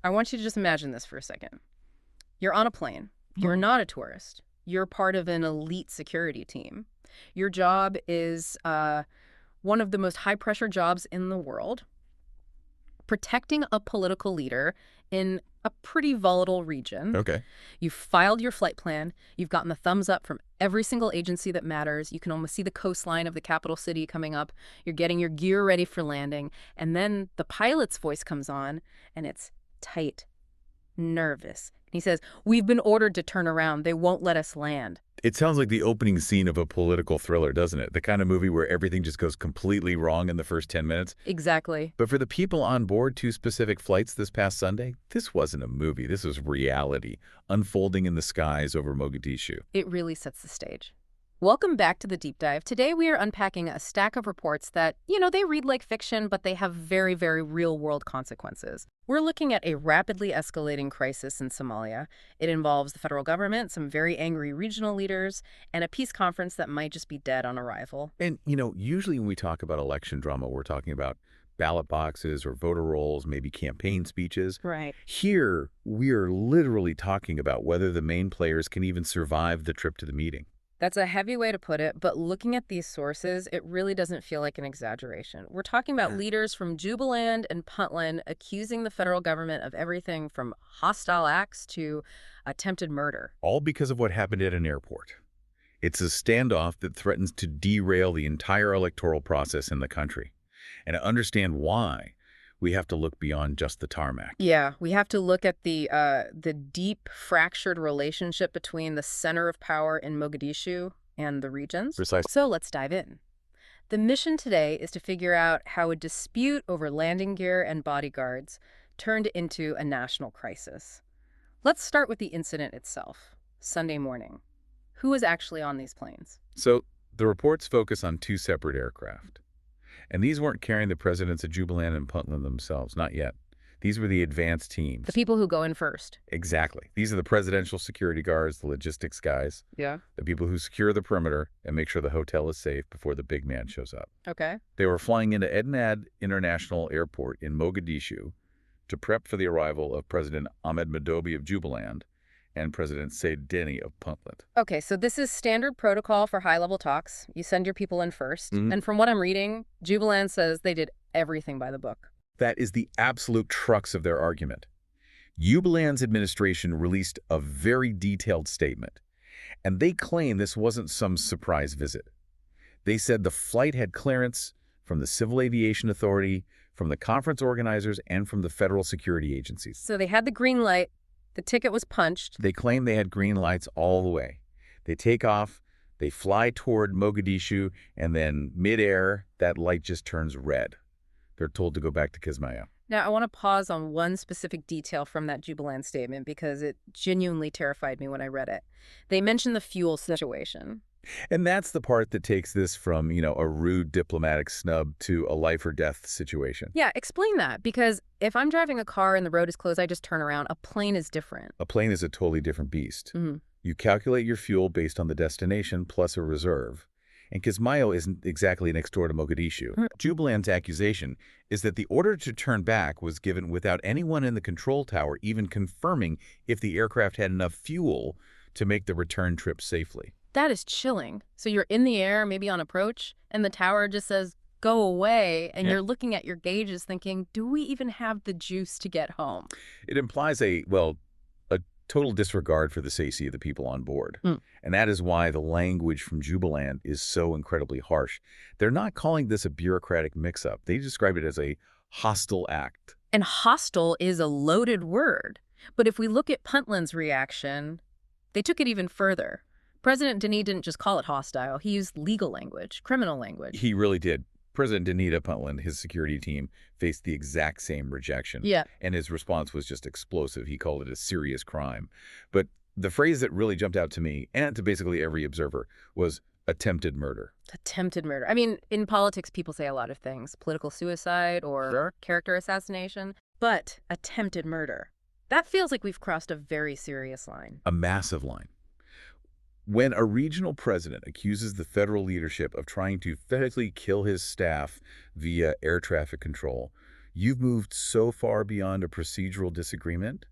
I want you to just imagine this for a second. You're on a plane. You're not a tourist. You're part of an elite security team. Your job is one of the most high-pressure jobs in the world, protecting a political leader in a pretty volatile region. Okay. You've filed your flight plan. You've gotten the thumbs up from every single agency that matters. You can almost see the coastline of the capital city coming up. You're getting your gear ready for landing. And then the pilot's voice comes on, and it's tight, nervous. He says, "We've been ordered to turn around. They won't let us land." It sounds like the opening scene of a political thriller, doesn't it? The kind of movie where everything just goes completely wrong in the first 10 minutes. Exactly. But for the people on board 2 specific flights this past Sunday, this wasn't a movie. This was reality, unfolding in the skies over Mogadishu. It really sets the stage. Welcome back to the Deep Dive. Today we are unpacking a stack of reports that, they read like fiction, but they have very, very real-world consequences. We're looking at a rapidly escalating crisis in Somalia. It involves the federal government, some very angry regional leaders, and a peace conference that might just be dead on arrival. And, usually when we talk about election drama, we're talking about ballot boxes or voter rolls, maybe campaign speeches. Right. Here, we are literally talking about whether the main players can even survive the trip to the meeting. That's a heavy way to put it, but looking at these sources, it really doesn't feel like an exaggeration. We're talking about leaders from Jubaland and Puntland accusing the federal government of everything from hostile acts to attempted murder. All because of what happened at an airport. It's a standoff that threatens to derail the entire electoral process in the country. And to understand why, we have to look beyond just the tarmac. Yeah, we have to look at the deep, fractured relationship between the center of power in Mogadishu and the regions. Precisely. So let's dive in. The mission today is to figure out how a dispute over landing gear and bodyguards turned into a national crisis. Let's start with the incident itself. Sunday morning. Who was actually on these planes? So the reports focus on 2 separate aircraft. And these weren't carrying the presidents of Jubaland and Puntland themselves, not yet. These were the advanced teams. The people who go in first. Exactly. These are the presidential security guards, the logistics guys. Yeah. The people who secure the perimeter and make sure the hotel is safe before the big man shows up. Okay. They were flying into Ednad International Airport in Mogadishu to prep for the arrival of President Ahmed Madobi of Jubaland and President Said Deni of Puntland. Okay, so this is standard protocol for high-level talks. You send your people in first. And from what I'm reading, Jubaland says they did everything by the book. That is the absolute crux of their argument. Jubaland's administration released a very detailed statement, and they claim this wasn't some surprise visit. They said the flight had clearance from the Civil Aviation Authority, from the conference organizers, and from the federal security agencies. So they had the green light. The ticket was punched. They claim they had green lights all the way. They take off, they fly toward Mogadishu, and then midair, that light just turns red. They're told to go back to Kismayo. Now, I want to pause on one specific detail from that Jubaland statement because it genuinely terrified me when I read it. They mentioned the fuel situation. And that's the part that takes this from, a rude diplomatic snub to a life or death situation. Yeah, explain that, because if I'm driving a car and the road is closed, I just turn around. A plane is different. A plane is a totally different beast. Mm-hmm. You calculate your fuel based on the destination plus a reserve. And Kismayo isn't exactly next door to Mogadishu. Jubaland's accusation is that the order to turn back was given without anyone in the control tower even confirming if the aircraft had enough fuel to make the return trip safely. That is chilling. So you're in the air, maybe on approach, and the tower just says, go away, and you're looking at your gauges thinking, do we even have the juice to get home? It implies a total disregard for the safety of the people on board. And that is why the language from Jubaland is so incredibly harsh. They're not calling this a bureaucratic mix-up. They describe it as a hostile act. And hostile is a loaded word. But if we look at Puntland's reaction, they took it even further. President Deni didn't just call it hostile. He used legal language, criminal language. He really did. President Deni of Puntland, his security team, faced the exact same rejection. Yeah. And his response was just explosive. He called it a serious crime. But the phrase that really jumped out to me, and to basically every observer, was attempted murder. Attempted murder. I mean, in politics, people say a lot of things. Political suicide or character assassination. But attempted murder. That feels like we've crossed a very serious line. A massive line. When a regional president accuses the federal leadership of trying to physically kill his staff via air traffic control, You've moved so far beyond a procedural disagreement.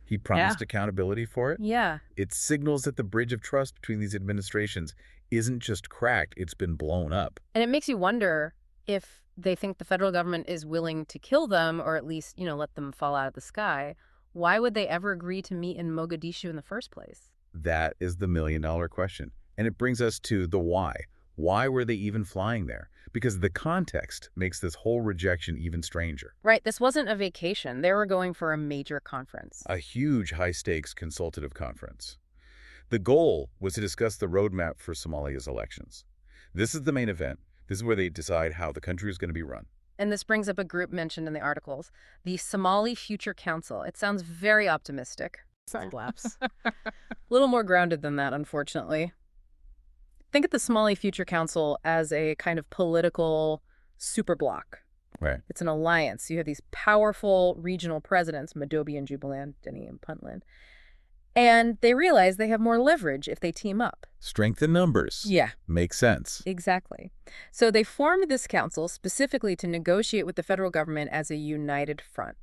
He promised accountability for it. Yeah. It signals that the bridge of trust between these administrations isn't just cracked, it's been blown up. And it makes you wonder if they think the federal government is willing to kill them or at least, let them fall out of the sky. Why would they ever agree to meet in Mogadishu in the first place? That is the million-dollar question. And it brings us to the why. Why were they even flying there? Because the context makes this whole rejection even stranger. Right. This wasn't a vacation. They were going for a major conference. A huge high-stakes consultative conference. The goal was to discuss the roadmap for Somalia's elections. This is the main event. This is where they decide how the country is going to be run. And this brings up a group mentioned in the articles, the Somali Future Council. It sounds very optimistic. Slaps. A little more grounded than that, unfortunately. Think of the Somali Future Council as a kind of political superbloc. Right. It's an alliance. You have these powerful regional presidents, Madobe and Jubaland, and Puntland. And they realize they have more leverage if they team up. Strength in numbers. Yeah. Makes sense. Exactly. So they formed this council specifically to negotiate with the federal government as a united front.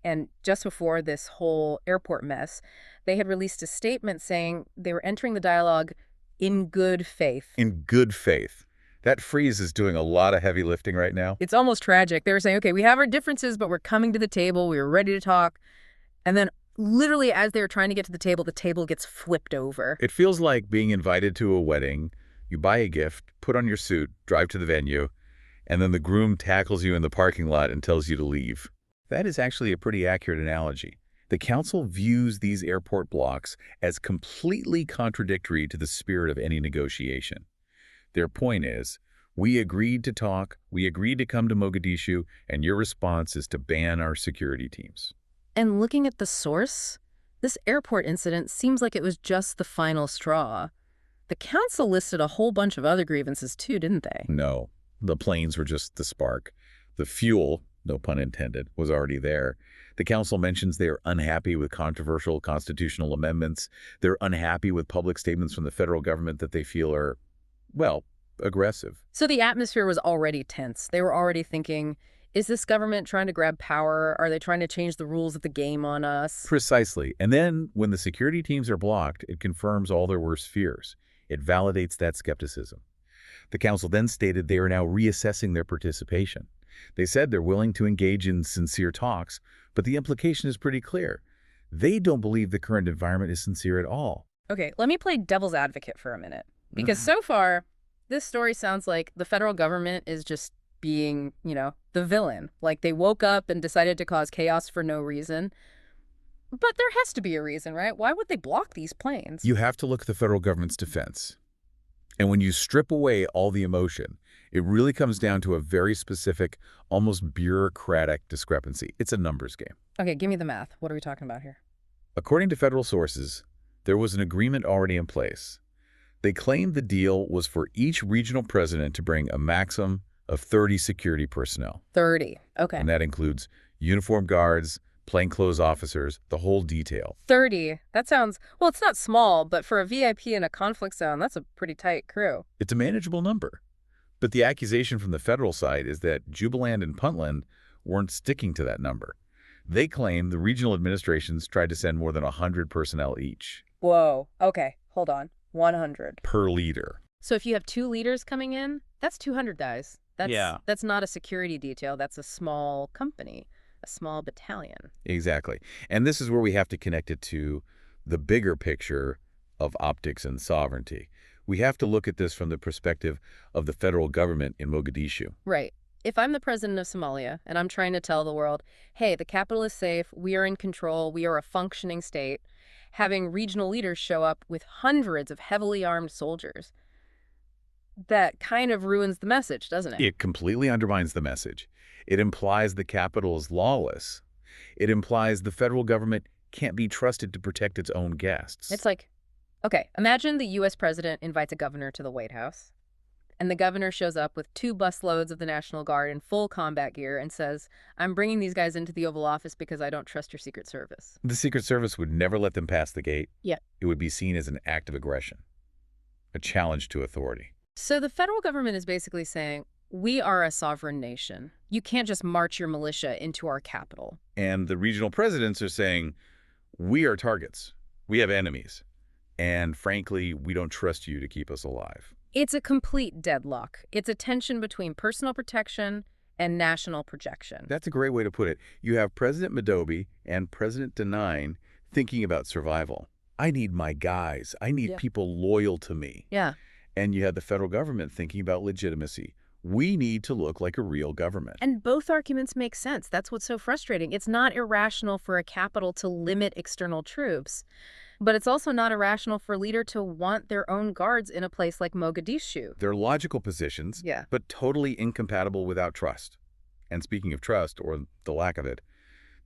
And just before this whole airport mess, they had released a statement saying they were entering the dialogue in good faith. In good faith. That phrase is doing a lot of heavy lifting right now. It's almost tragic. They were saying, okay, we have our differences, but we're coming to the table. We were ready to talk. And then literally as they were trying to get to the table gets flipped over. It feels like being invited to a wedding. You buy a gift, put on your suit, drive to the venue, and then the groom tackles you in the parking lot and tells you to leave. That is actually a pretty accurate analogy. The council views these airport blocks as completely contradictory to the spirit of any negotiation. Their point is, we agreed to talk, we agreed to come to Mogadishu, and your response is to ban our security teams. And looking at the source, this airport incident seems like it was just the final straw. The council listed a whole bunch of other grievances too, didn't they? No, the planes were just the spark. The fuel, no pun intended, was already there. The council mentions they are unhappy with controversial constitutional amendments. They're unhappy with public statements from the federal government that they feel are, well, aggressive. So the atmosphere was already tense. They were already thinking, is this government trying to grab power? Are they trying to change the rules of the game on us? Precisely. And then when the security teams are blocked, it confirms all their worst fears. It validates that skepticism. The council then stated they are now reassessing their participation. They said they're willing to engage in sincere talks, but the implication is pretty clear. They don't believe the current environment is sincere at all. Okay, let me play devil's advocate for a minute. Because so far, this story sounds like the federal government is just being, the villain. Like they woke up and decided to cause chaos for no reason. But there has to be a reason, right? Why would they block these planes? You have to look at the federal government's defense. And when you strip away all the emotion, it really comes down to a very specific, almost bureaucratic discrepancy. It's a numbers game. Okay, give me the math. What are we talking about here? According to federal sources, there was an agreement already in place. They claimed the deal was for each regional president to bring a maximum of 30 security personnel. 30. Okay. And that includes uniformed guards, plainclothes officers, the whole detail. 30. That sounds, well, it's not small, but for a VIP in a conflict zone, that's a pretty tight crew. It's a manageable number. But the accusation from the federal side is that Jubaland and Puntland weren't sticking to that number. They claim the regional administrations tried to send more than 100 personnel each. Whoa. Okay, hold on. 100. Per leader. So if you have 2 leaders coming in, that's 200 guys. That's not a security detail. That's a small company, a small battalion. Exactly. And this is where we have to connect it to the bigger picture of optics and sovereignty. We have to look at this from the perspective of the federal government in Mogadishu. Right. If I'm the president of Somalia and I'm trying to tell the world, hey, the capital is safe, we are in control, we are a functioning state, having regional leaders show up with hundreds of heavily armed soldiers, that kind of ruins the message, doesn't it? It completely undermines the message. It implies the capital is lawless. It implies the federal government can't be trusted to protect its own guests. It's like, okay, imagine the U.S. president invites a governor to the White House, and the governor shows up with 2 busloads of the National Guard in full combat gear and says, I'm bringing these guys into the Oval Office because I don't trust your Secret Service. The Secret Service would never let them pass the gate. Yeah. It would be seen as an act of aggression, a challenge to authority. So the federal government is basically saying, We are a sovereign nation. You can't just march your militia into our capital. And the regional presidents are saying, we are targets. We have enemies. And frankly, we don't trust you to keep us alive. It's a complete deadlock. It's a tension between personal protection and national projection. That's a great way to put it. You have President Madobe and President Denine thinking about survival. I need my guys. I need people loyal to me. Yeah. And you have the federal government thinking about legitimacy. We need to look like a real government. And both arguments make sense. That's what's so frustrating. It's not irrational for a capital to limit external troops, but it's also not irrational for a leader to want their own guards in a place like Mogadishu. They're logical positions, but totally incompatible without trust. And speaking of trust, or the lack of it,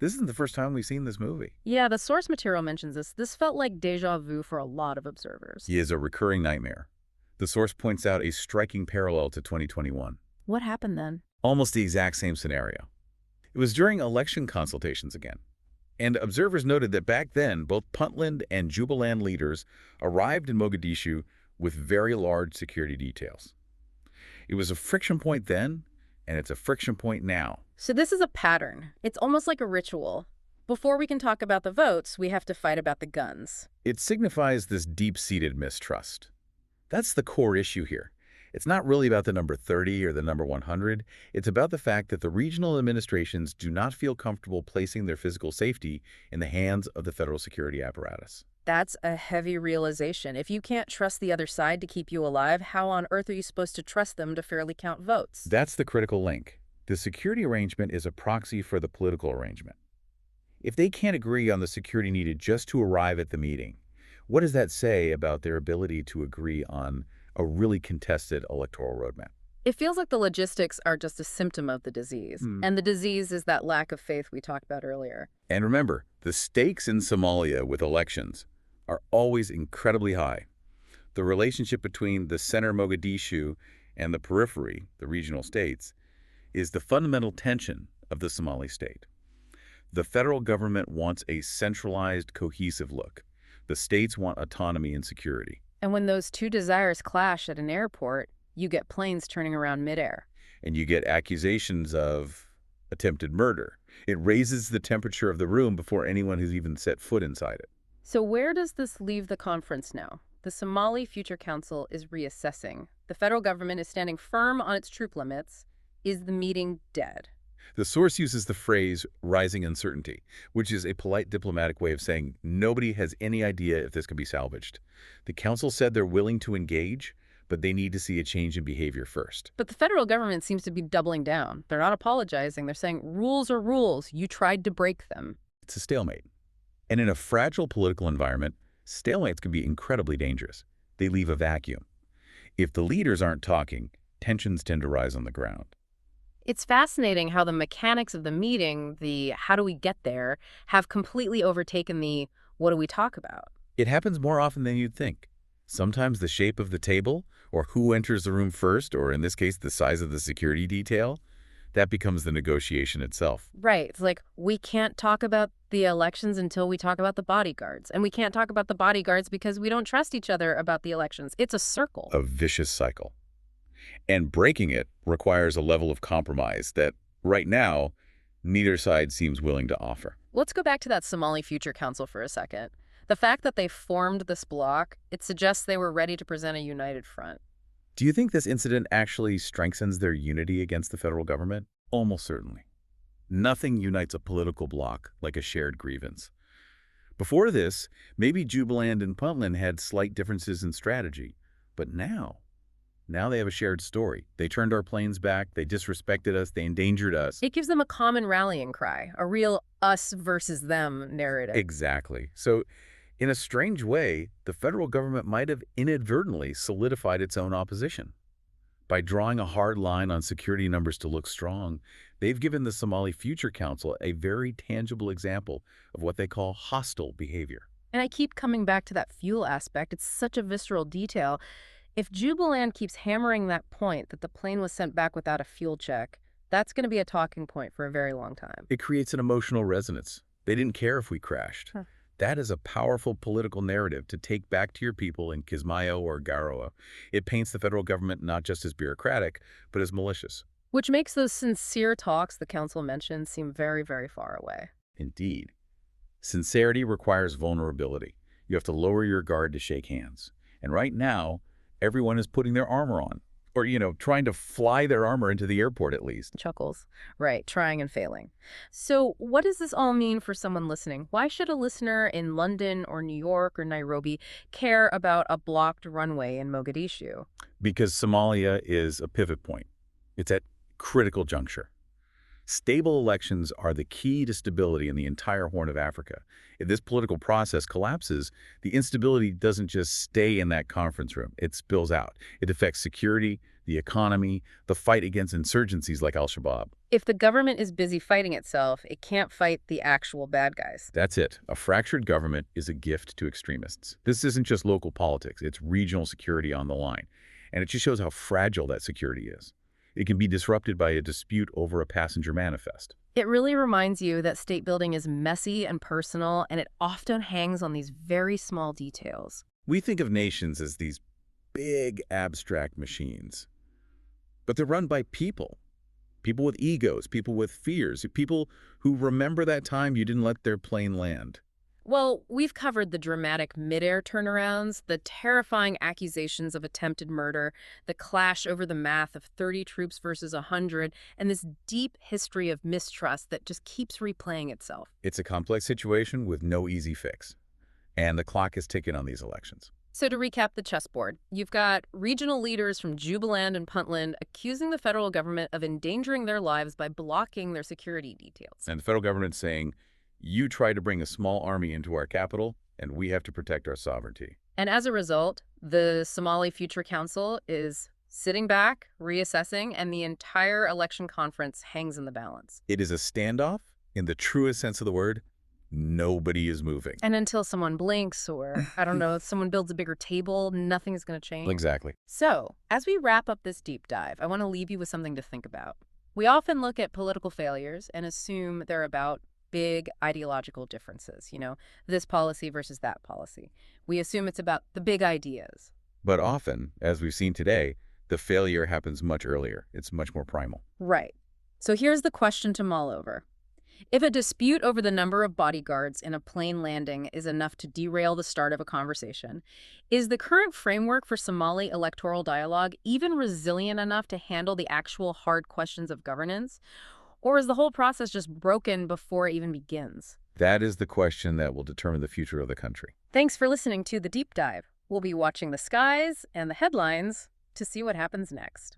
this isn't the first time we've seen this movie. Yeah, the source material mentions this. This felt like déjà vu for a lot of observers. He is a recurring nightmare. The source points out a striking parallel to 2021. What happened then? Almost the exact same scenario. It was during election consultations again. And observers noted that back then, both Puntland and Jubaland leaders arrived in Mogadishu with very large security details. It was a friction point then, and it's a friction point now. So this is a pattern. It's almost like a ritual. Before we can talk about the votes, we have to fight about the guns. It signifies this deep-seated mistrust. That's the core issue here. It's not really about the number 30 or the number 100. It's about the fact that the regional administrations do not feel comfortable placing their physical safety in the hands of the federal security apparatus. That's a heavy realization. If you can't trust the other side to keep you alive, how on earth are you supposed to trust them to fairly count votes? That's the critical link. The security arrangement is a proxy for the political arrangement. If they can't agree on the security needed just to arrive at the meeting, what does that say about their ability to agree on a really contested electoral roadmap? It feels like the logistics are just a symptom of the disease. And the disease is that lack of faith we talked about earlier. And remember, the stakes in Somalia with elections are always incredibly high. The relationship between the center Mogadishu and the periphery, the regional states, is the fundamental tension of the Somali state. The federal government wants a centralized, cohesive look. The states want autonomy and security. And when those two desires clash at an airport, you get planes turning around midair. And you get accusations of attempted murder. It raises the temperature of the room before anyone has even set foot inside it. So where does this leave the conference now? The Somali Future Council is reassessing. The federal government is standing firm on its troop limits. Is the meeting dead? The source uses the phrase rising uncertainty, which is a polite diplomatic way of saying nobody has any idea if this can be salvaged. The council said they're willing to engage, but they need to see a change in behavior first. But the federal government seems to be doubling down. They're not apologizing. They're saying rules are rules. You tried to break them. It's a stalemate. And in a fragile political environment, stalemates can be incredibly dangerous. They leave a vacuum. If the leaders aren't talking, tensions tend to rise on the ground. It's fascinating how the mechanics of the meeting, the how do we get there, have completely overtaken the what do we talk about. It happens more often than you'd think. Sometimes the shape of the table, or who enters the room first, or in this case, the size of the security detail, that becomes the negotiation itself. Right. It's like we can't talk about the elections until we talk about the bodyguards. And we can't talk about the bodyguards because we don't trust each other about the elections. It's a circle. A vicious cycle. And breaking it requires a level of compromise that, right now, neither side seems willing to offer. Let's go back to that Somali Future Council for a second. The fact that they formed this bloc, it suggests they were ready to present a united front. Do you think this incident actually strengthens their unity against the federal government? Almost certainly. Nothing unites a political bloc like a shared grievance. Before this, maybe Jubaland and Puntland had slight differences in strategy, but now they have a shared story. They turned our planes back, they disrespected us, they endangered us. It gives them a common rallying cry, a real us versus them narrative. Exactly. So, in a strange way, the federal government might have inadvertently solidified its own opposition. By drawing a hard line on security numbers to look strong, they've given the Somali Future Council a very tangible example of what they call hostile behavior. And I keep coming back to that fuel aspect. It's such a visceral detail. If Jubaland keeps hammering that point that the plane was sent back without a fuel check, that's going to be a talking point for a very long time. It creates an emotional resonance. They didn't care if we crashed. That is a powerful political narrative to take back to your people in Kismayo or Garoa. It paints the federal government not just as bureaucratic, but as malicious. Which makes those sincere talks the council mentioned seem very, very far away. Indeed. Sincerity requires vulnerability. You have to lower your guard to shake hands. And right now, everyone is putting their armor on. Or, trying to fly their armor into the airport at least. Chuckles. Right, trying and failing. So what does this all mean for someone listening? Why should a listener in London or New York or Nairobi care about a blocked runway in Mogadishu? Because Somalia is a pivot point. It's at critical juncture. Stable elections are the key to stability in the entire Horn of Africa. If this political process collapses, the instability doesn't just stay in that conference room. It spills out. It affects security, the economy, the fight against insurgencies like al-Shabaab. If the government is busy fighting itself, it can't fight the actual bad guys. That's it. A fractured government is a gift to extremists. This isn't just local politics. It's regional security on the line. And it just shows how fragile that security is. It can be disrupted by a dispute over a passenger manifest. It really reminds you that state building is messy and personal, and it often hangs on these very small details. We think of nations as these big, abstract machines. But they're run by people. People with egos, people with fears, people who remember that time you didn't let their plane land. Well, we've covered the dramatic mid-air turnarounds, the terrifying accusations of attempted murder, the clash over the math of 30 troops versus 100, and this deep history of mistrust that just keeps replaying itself. It's a complex situation with no easy fix. And the clock is ticking on these elections. So to recap the chessboard, you've got regional leaders from Jubaland and Puntland accusing the federal government of endangering their lives by blocking their security details. And the federal government saying, you try to bring a small army into our capital, and we have to protect our sovereignty. And as a result, the Somali Future Council is sitting back, reassessing, and the entire election conference hangs in the balance. It is a standoff in the truest sense of the word. Nobody is moving. And until someone blinks or, I don't know, someone builds a bigger table, nothing's going to change. Exactly. So, as we wrap up this deep dive, I want to leave you with something to think about. We often look at political failures and assume they're about big ideological differences, this policy versus that policy. We assume it's about the big ideas. But often, as we've seen today, the failure happens much earlier. It's much more primal. Right. So here's the question to mull over. If a dispute over the number of bodyguards in a plane landing is enough to derail the start of a conversation, is the current framework for Somali electoral dialogue even resilient enough to handle the actual hard questions of governance? Or is the whole process just broken before it even begins? That is the question that will determine the future of the country. Thanks for listening to The Deep Dive. We'll be watching the skies and the headlines to see what happens next.